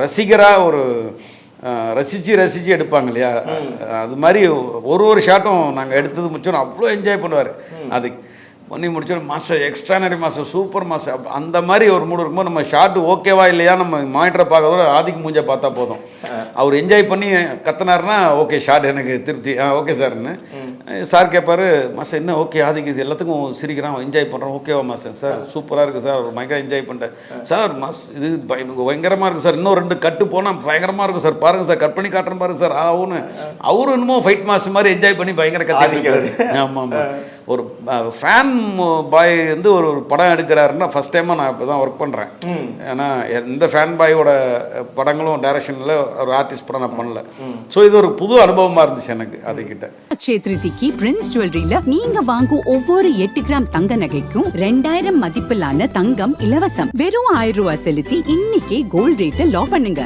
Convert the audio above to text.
ரசிகராக ஒரு ரசித்து எடுப்பாங்க இல்லையா, அது மாதிரி ஒரு ஷாட்டும் நாங்கள் எடுத்தது முடிச்சோம். அவ்வளோ என்ஜாய் பண்ணுவார். அது பண்ணி முடிச்சோம். Master extraordinary master, super master, அந்த மாதிரி ஒரு மூடு இருக்கும்போது நம்ம ஷாட்டு ஓகேவா இல்லையா நம்ம மானிட்டரை பார்க்கறதோட ஆதிக்கு மூஞ்ச பார்த்தா போதும். அவர் என்ஜாய் பண்ணி கத்தினாருன்னா ஓகே ஷாட் எனக்கு திருப்தி, ஓகே சார்னு. சார் கேட்பார், மாஸ்டர் என்ன ஓகே ஆதிக்கு எல்லாத்துக்கும் சிரிக்கிறான், என்ஜாய் பண்ணுறான், ஓகேவா மாஸ்டர்? சார் சூப்பராக இருக்குது சார், ஒரு பயங்கர என்ஜாய் பண்ணிட்டேன் சார். இது பயங்கரமாக இருக்குது சார், இன்னும் 2 கட்டு போனால் பயங்கரமாக இருக்கும் சார், பாருங்கள் சார், கட் பண்ணி காட்டுறேன் பாருங்க சார். அவரு இன்னமும் ஃபைட் மாஸ்டர் மாதிரி என்ஜாய் பண்ணி பயங்கர கத்திக்கிறாரு. ஆமாம் ஆமாம். ஒரு ஃபேன் பாய் வந்து ஒரு படம் எடுக்கிறாருன்னா ஃபஸ்ட் டைமாக நான் இப்போ தான் ஒர்க் பண்ணுறேன். ஏன்னா எந்த ஃபேன் பாயோட படங்களும் டைரக்ஷனில் ஒரு ஆர்டிஸ்ட் படம் நான் பண்ணல. ஸோ இது ஒரு புது அனுபவமாக இருந்துச்சு எனக்கு அதுக்கிட்ட. அக்ஷய திருதிக்கு பிரின்ஸ் ஜுவல்லரியில நீங்க வாங்கும் ஒவ்வொரு 8 கிராம் தங்க நகைக்கும் 2000 மதிப்பிலான தங்கம் இலவசம். வெறும் 1000 ரூபாய் செலுத்தி இன்னைக்கே கோல்ட் ரேட்டை லாக் பண்ணுங்க.